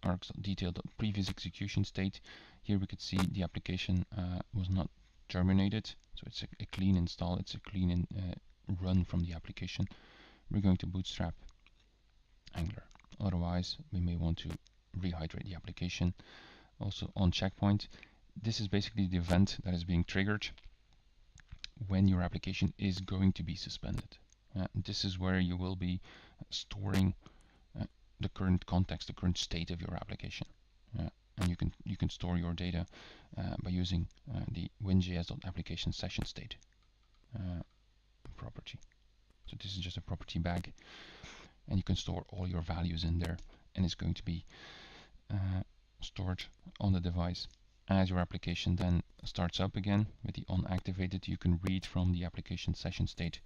args.detailed previous execution state, here we could see the application was not terminated, so it's a clean install, it's a clean run from the application. We're going to bootstrap Angular. Otherwise, we may want to rehydrate the application. Also on checkpoint, this is basically the event that is being triggered when your application is going to be suspended. This is where you will be storing the current context, the current state of your application. And you can store your data by using the win.js.application session state property. So this is just a property bag, and you can store all your values in there, and it's going to be stored on the device. As your application then starts up again with the onActivated, you can read from the application session state.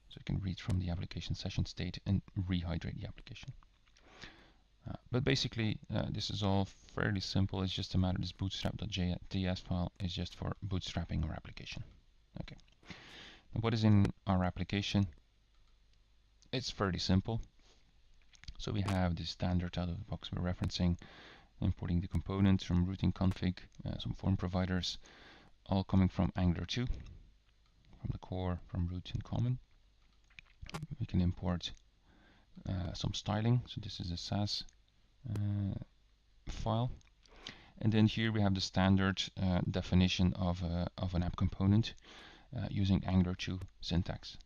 So you can read from the application session state and rehydrate the application. But basically, this is all fairly simple. It's just a matter of this bootstrap.js file is just for bootstrapping our application. Okay. Now what is in our application? It's fairly simple. So we have the standard out of the box we're referencing, importing the components from routing config, some form providers, all coming from Angular 2, from the core, from root and common. We can import some styling, so this is a SAS file, and then here we have the standard definition of an app component using Angular 2 syntax.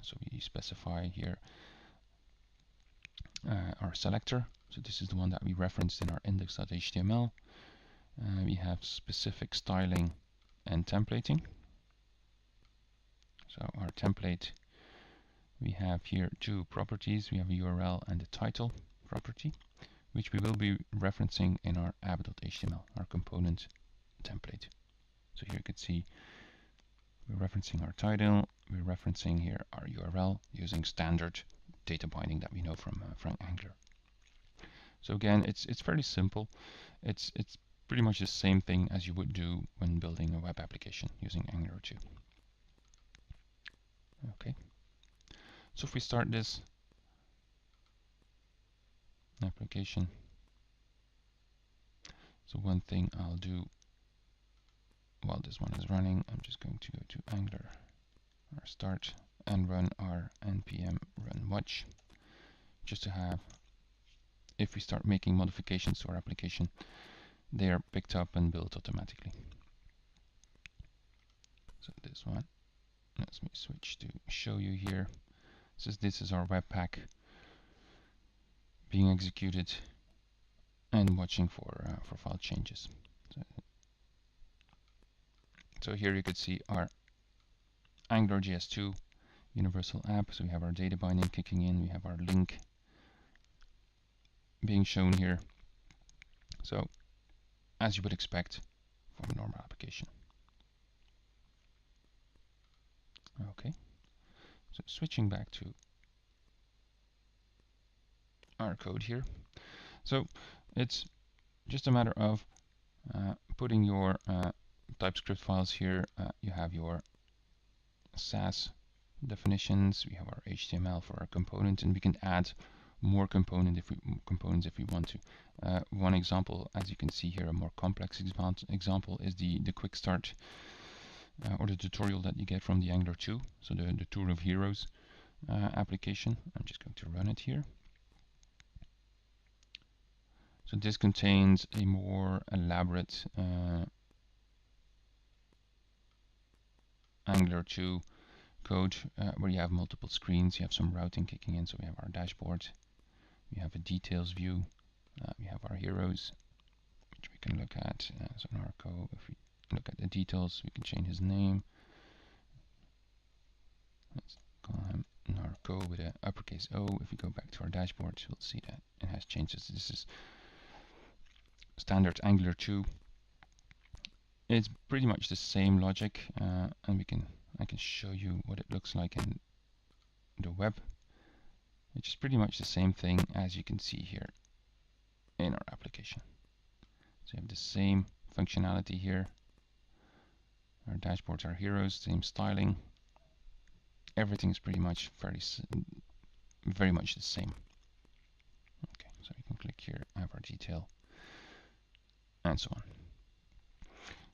So we specify here our selector, so this is the one that we referenced in our index.html. We have specific styling and templating. So our template, we have here two properties. We have a URL and a title property, which we will be referencing in our app.html, our component template. So here you can see we're referencing our title, we're referencing here our URL using standard data binding that we know from Angular. So again, it's fairly simple. It's pretty much the same thing as you would do when building a web application using Angular 2. Okay. So if we start this application, so one thing I'll do while this one is running, I'm just going to go to Angular or start and run our npm run watch, just to have, if we start making modifications to our application, they are picked up and built automatically. So this one, let me switch to show you here. So this is our webpack being executed and watching for file changes. So here you could see our AngularJS 2 universal app. So we have our data binding kicking in, we have our link being shown here. So as you would expect from a normal application. Okay, so switching back to our code here. So it's just a matter of putting your TypeScript files here. You have your SAS definitions, we have our HTML for our component, and we can add more components if we want to. One example, as you can see here, a more complex example is the quick start or the tutorial that you get from the Angular 2, so the Tour of Heroes application. I'm just going to run it here. So this contains a more elaborate Angular 2 code where you have multiple screens, you have some routing kicking in, so we have our dashboard, we have a details view, we have our heroes, which we can look at. So Narco, if we look at the details, we can change his name. Let's call him Narco with an uppercase O. If we go back to our dashboard, we'll see that it has changes. This is standard Angular 2. It's pretty much the same logic, and I can show you what it looks like in the web, which is pretty much the same thing as you can see here in our application. So you have the same functionality here. Our dashboards are heroes, same styling. Everything is pretty much very much the same. Okay, so you can click here, have our detail, and so on.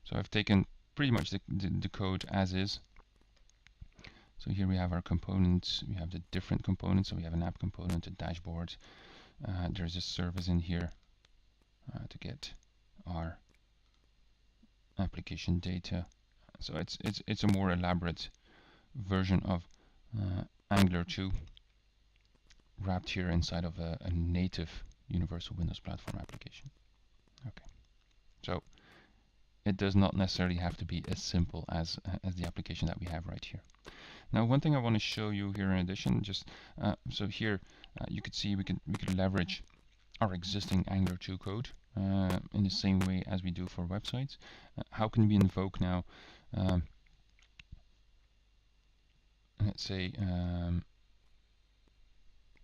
So I've taken pretty much the code as is. So here we have our components, we have the different components, so we have an app component, a dashboard, there's a service in here to get our application data. So it's a more elaborate version of Angular 2 wrapped here inside of a native Universal Windows Platform application. Okay, so it does not necessarily have to be as simple as the application that we have right here. Now, one thing I want to show you here in addition, just so here you could see we could leverage our existing Angular 2 code in the same way as we do for websites. How can we invoke now, let's say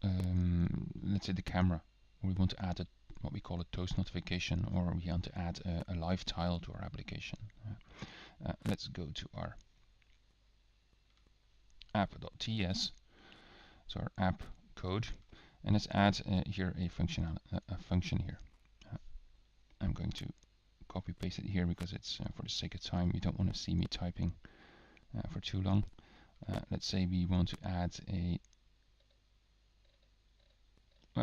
the camera, or we want to add what we call a toast notification, or we want to add a live tile to our application. Let's go to our app.ts, so our app code, and let's add here a function here. I'm going to copy paste it here because it's for the sake of time, you don't want to see me typing for too long. Let's say we want to add a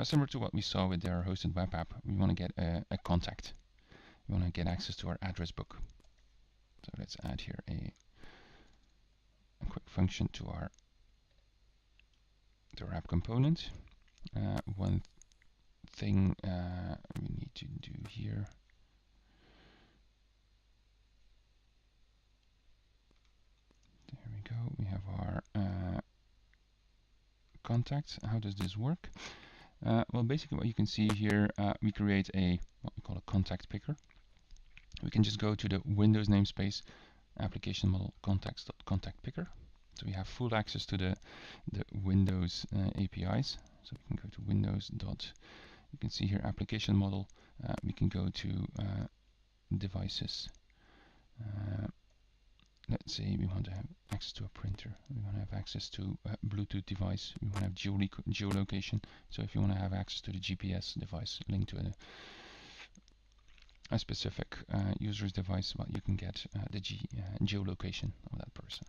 similar to what we saw with our hosted web app, we want to get a contact. We want to get access to our address book. So let's add here a quick function to our app component. One thing we need to do here, there we go, we have our contact. How does this work? Well, basically what you can see here, we create what we call a contact picker. We can just go to the Windows namespace application model contact picker. So we have full access to the Windows APIs. So we can go to windows.apis You can see here application model. We can go to devices. Let's say we want to have access to a printer. We want to have access to a Bluetooth device. We want to have geolocation. So if you want to have access to the GPS device linked to a specific user's device, well, you can get the geolocation of that person.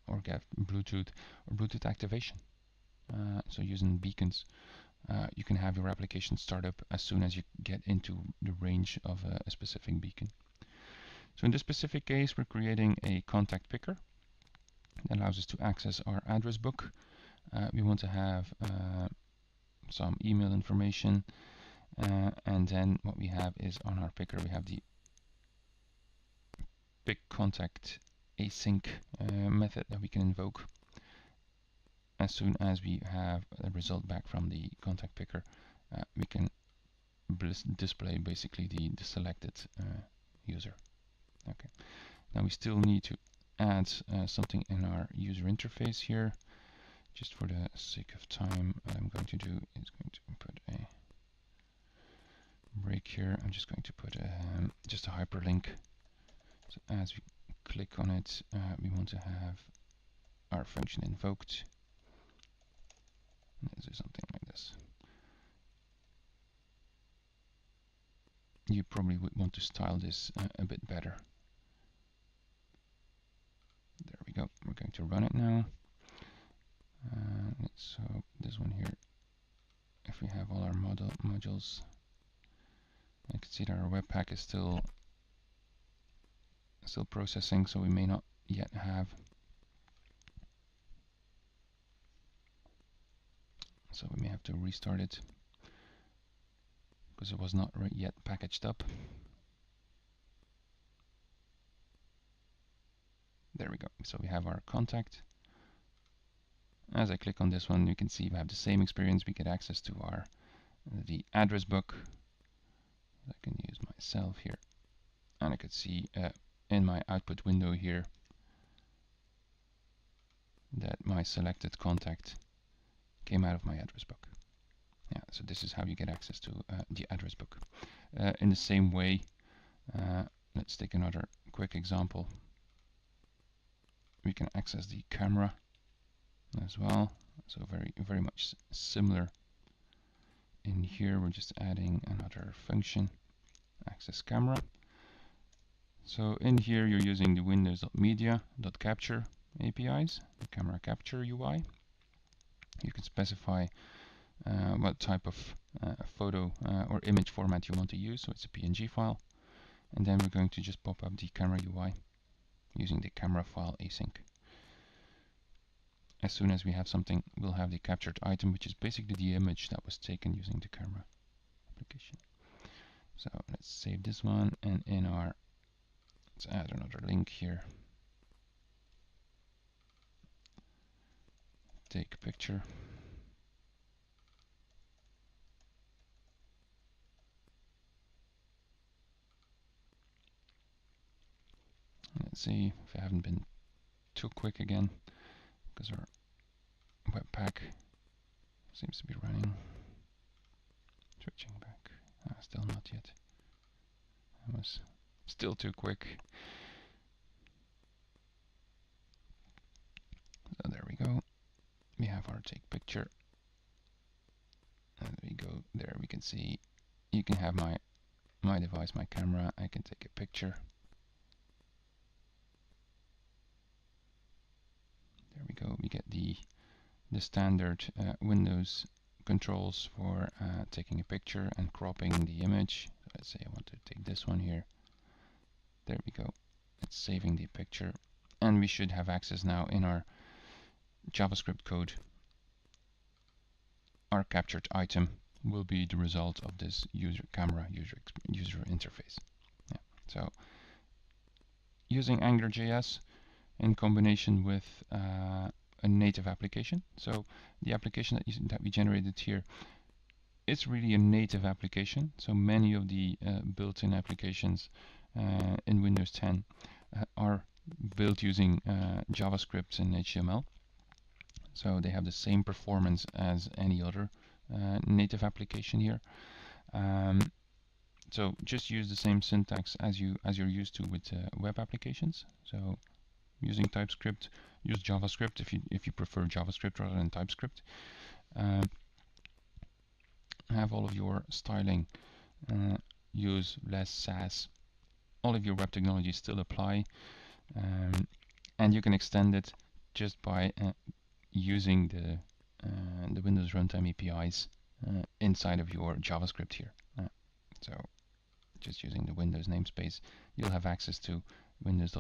Or get Bluetooth or Bluetooth activation. So using beacons, you can have your application start up as soon as you get into the range of a specific beacon. So in this specific case, we're creating a contact picker that allows us to access our address book. We want to have some email information, and then what we have is on our picker we have the pick contact async method that we can invoke. As soon as we have a result back from the contact picker, we can display basically the selected user. Okay. Now we still need to add something in our user interface here. Just for the sake of time, what I'm going to do is going to put a break here. I'm just going to put just a hyperlink. So as we click on it, we want to have our function invoked. Let's do something like this. You probably would want to style this a bit better. There we go. We're going to run it now. So this one here, if we have all our modules, I can see that our webpack is still processing, so we may not yet have. So we may have to restart it because it was not yet packaged up. There we go. So we have our contact. As I click on this one, you can see we have the same experience. We get access to the address book. I can use myself here, and I could see in my output window here that my selected contact came out of my address book. Yeah, so this is how you get access to the address book. In the same way, let's take another quick example. We can access the camera as well. So very much similar. In here, we're just adding another function, access camera. So in here, you're using the windows.media.capture APIs, the camera capture UI. You can specify what type of photo or image format you want to use, so it's a PNG file. And then we're going to just pop up the camera UI using the camera file async. As soon as we have something, we'll have the captured item, which is basically the image that was taken using the camera application. So let's save this one, and let's add another link here. Take a picture. Let's see if I haven't been too quick again, because our webpack seems to be running. Switching back. Still not yet. I was still too quick. So there we go. We have our take picture. And we go there. We can see you can have my device, my camera. I can take a picture. There we go. We get the standard Windows controls for taking a picture and cropping the image. So let's say I want to take this one here. There we go. It's saving the picture, and we should have access now in our JavaScript code. Our captured item will be the result of this user interface. Yeah. So using AngularJS in combination with a native application. So the application that we generated here, it's really a native application. So many of the built-in applications in Windows 10 are built using JavaScript and HTML. So they have the same performance as any other native application here. So just use the same syntax as you're used to with web applications. So using TypeScript, use JavaScript if you prefer JavaScript rather than TypeScript. Have all of your styling, use less Sass. All of your web technologies still apply, and you can extend it just by using the Windows Runtime APIs inside of your JavaScript here. So just using the Windows namespace, you'll have access to Windows,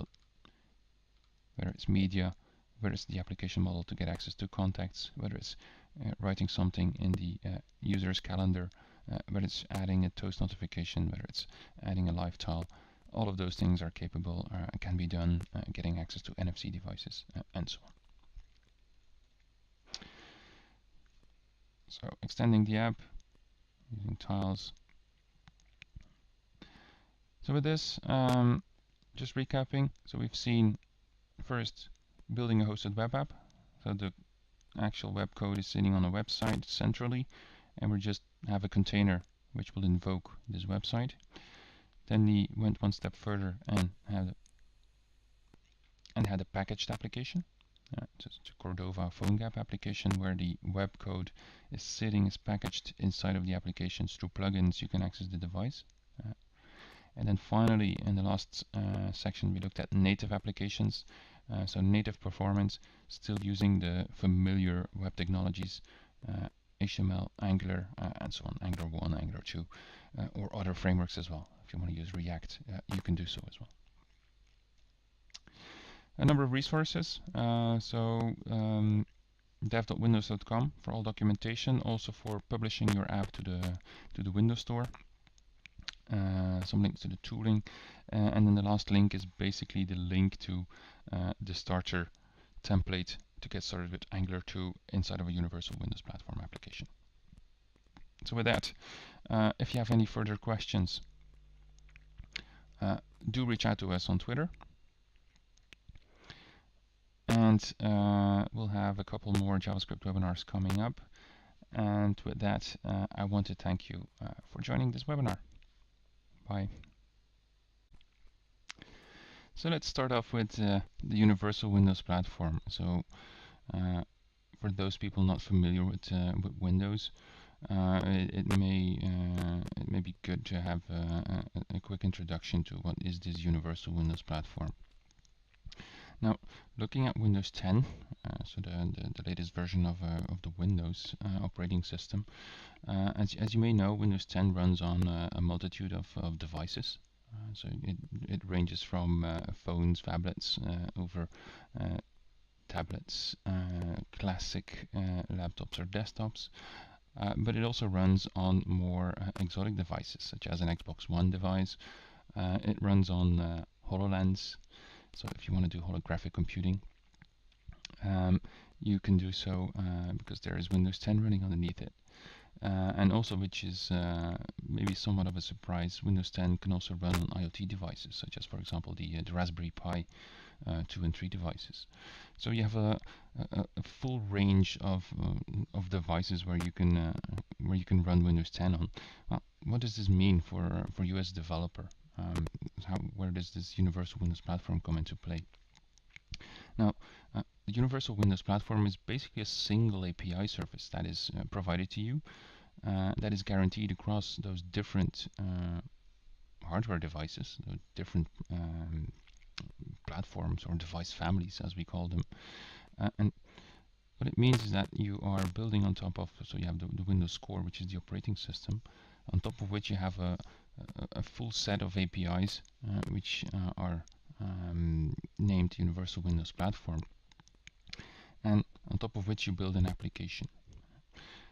whether it's media, whether it's the application model to get access to contacts, whether it's writing something in the user's calendar, whether it's adding a toast notification, whether it's adding a live tile. All of those things are capable, can be done getting access to NFC devices and so on. So extending the app, using tiles. So with this, just recapping, so we've seen first building a hosted web app. So the actual web code is sitting on a website centrally, and we just have a container which will invoke this website. Then we went one step further and had a packaged application. Just a Cordova PhoneGap application where the web code is sitting as packaged inside of the applications through plugins. You can access the device. And then finally, in the last section, we looked at native applications. So native performance, still using the familiar web technologies, HTML, Angular, and so on, Angular 1, Angular 2, or other frameworks as well. If you want to use React, you can do so as well. A number of resources. Dev.windows.com for all documentation, also for publishing your app to the Windows Store. Some links to the tooling, and then the last link is basically the link to the starter template to get started with Angular 2 inside of a universal Windows platform application. So with that, if you have any further questions, do reach out to us on Twitter, and we'll have a couple more JavaScript webinars coming up. And with that, I want to thank you for joining this webinar. Bye. So let's start off with the Universal Windows Platform. So for those people not familiar with Windows, it may be good to have a quick introduction to what is this Universal Windows Platform. Now, looking at Windows 10, so the latest version of the Windows operating system, as you may know, Windows 10 runs on a multitude of devices. So it ranges from phones, phablets, over tablets, classic laptops or desktops, but it also runs on more exotic devices, such as an Xbox One device. It runs on HoloLens. So if you want to do holographic computing, you can do so because there is Windows 10 running underneath it. And also, which is maybe somewhat of a surprise, Windows 10 can also run on IoT devices, such as, for example, the Raspberry Pi 2 and 3 devices. So you have a full range of devices where you can run Windows 10 on. Well, what does this mean for you as a developer? Where does this Universal Windows Platform come into play? Now, the Universal Windows Platform is basically a single API service that is provided to you, that is guaranteed across those different hardware devices, those different platforms or device families, as we call them. And what it means is that you are building on top of, so you have the Windows core, which is the operating system, on top of which you have a full set of APIs which are named Universal Windows Platform, and on top of which you build an application.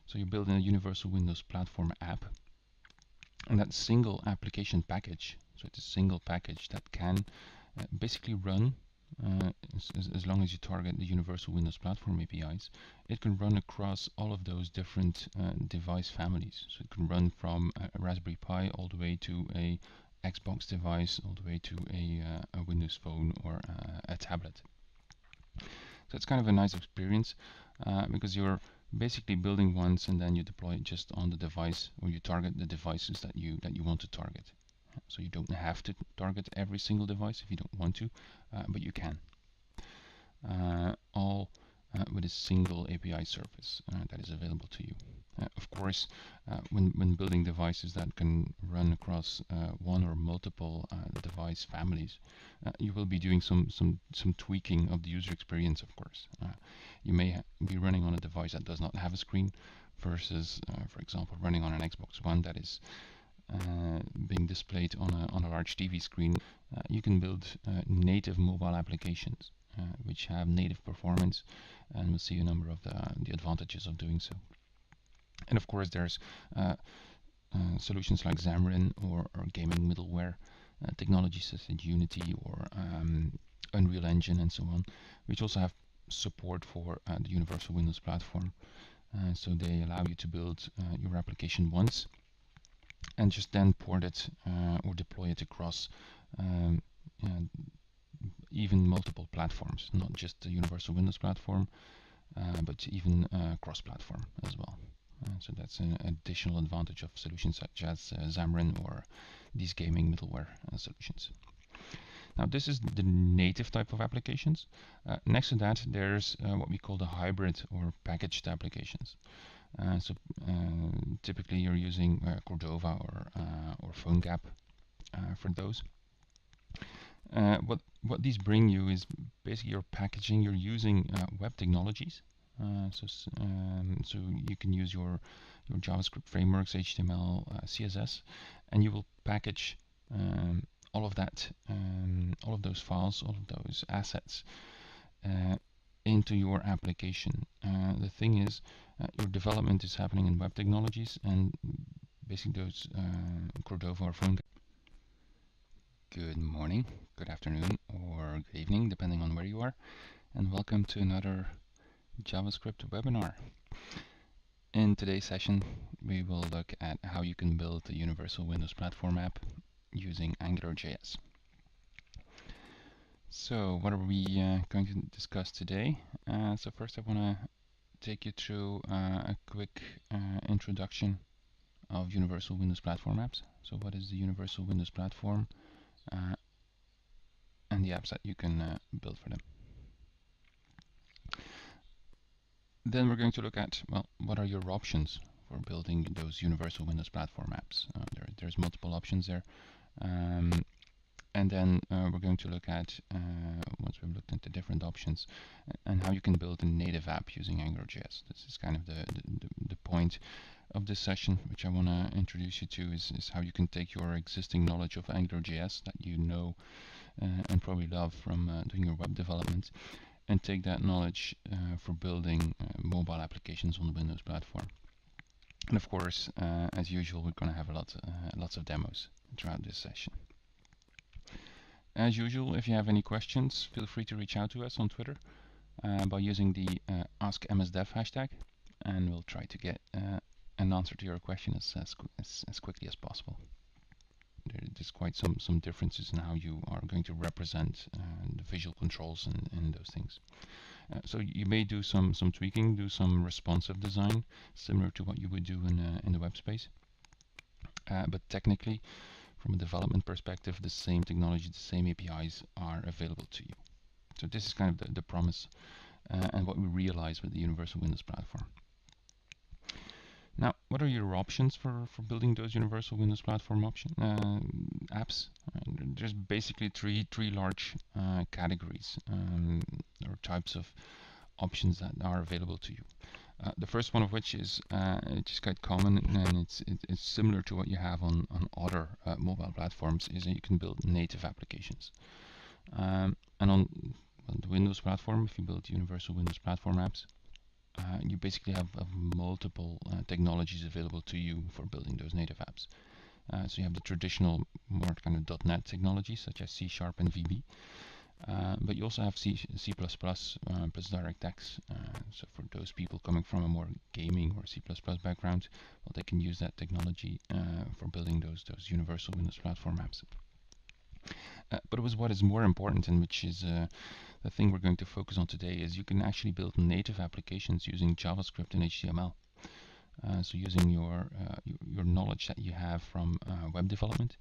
So you build a Universal Windows Platform app, and that single application package, so it's a single package that can basically run, as long as you target the Universal Windows Platform APIs, it can run across all of those different device families. So it can run from a Raspberry Pi all the way to a Xbox device, all the way to a Windows Phone or a tablet. So it's kind of a nice experience because you're basically building once and then you deploy it just on the device, or you target the devices that you want to target. So you don't have to target every single device if you don't want to, but you can. All with a single API service that is available to you. Of course, when building devices that can run across one or multiple device families, you will be doing some tweaking of the user experience. Of course, you may be running on a device that does not have a screen, versus, for example, running on an Xbox One that is being displayed on a large TV screen. You can build native mobile applications which have native performance, and we'll see a number of the advantages of doing so. And of course, there's solutions like Xamarin or gaming middleware technologies such as Unity or Unreal Engine and so on, which also have support for the Universal Windows platform. So they allow you to build your application once and just then port it or deploy it across even multiple platforms, not just the Universal Windows platform, but even cross-platform as well. So that's an additional advantage of solutions such as Xamarin or these gaming middleware solutions. Now this is the native type of applications. Next to that, there's what we call the hybrid or packaged applications. So typically you're using Cordova or PhoneGap for those. What these bring you is basically you're packaging, you're using web technologies. So you can use your JavaScript frameworks, HTML, CSS, and you will package all of that, all of those files, all of those assets into your application. The thing is, your development is happening in web technologies, and basically those Cordova or PhoneGap. Good morning, good afternoon, or good evening, depending on where you are, and welcome to another JavaScript webinar. In today's session, we will look at how you can build a Universal Windows Platform app using AngularJS. So what are we going to discuss today? So first I want to take you through a quick introduction of Universal Windows Platform apps. So what is the Universal Windows Platform and the apps that you can build for them. Then we're going to look at, well, what are your options for building those Universal Windows Platform apps. There's multiple options there. And then we're going to look at, once we've looked at the different options, and how you can build a native app using AngularJS. This is kind of the point of this session, which I want to introduce you to, is how you can take your existing knowledge of AngularJS that you know and probably love from doing your web development, and take that knowledge for building mobile applications on the Windows platform. And of course, as usual, we're going to have lots of demos throughout this session. As usual, if you have any questions, feel free to reach out to us on Twitter by using the AskMSDev hashtag, and we'll try to get an answer to your question as quickly as possible. There's quite some differences in how you are going to represent the visual controls and those things. So you may do some tweaking, do some responsive design, similar to what you would do in the web space. But technically, from a development perspective, the same technology, the same APIs are available to you. So this is kind of the promise and what we realize with the Universal Windows Platform. Now, what are your options for building those Universal Windows Platform apps? There's basically three large categories or types of options that are available to you. The first one of which is quite common, and it's similar to what you have on other mobile platforms, is that you can build native applications. And on the Windows platform, if you build Universal Windows Platform apps, you basically have multiple technologies available to you for building those native apps. So you have the traditional, more kind of .NET technologies such as C# and VB, but you also have C++ plus DirectX. So for those people coming from a more gaming or C++ background, well, they can use that technology for building those Universal Windows Platform apps. But it was what is more important, and which is the thing we're going to focus on today is you can actually build native applications using JavaScript and HTML. So using your knowledge that you have from web development,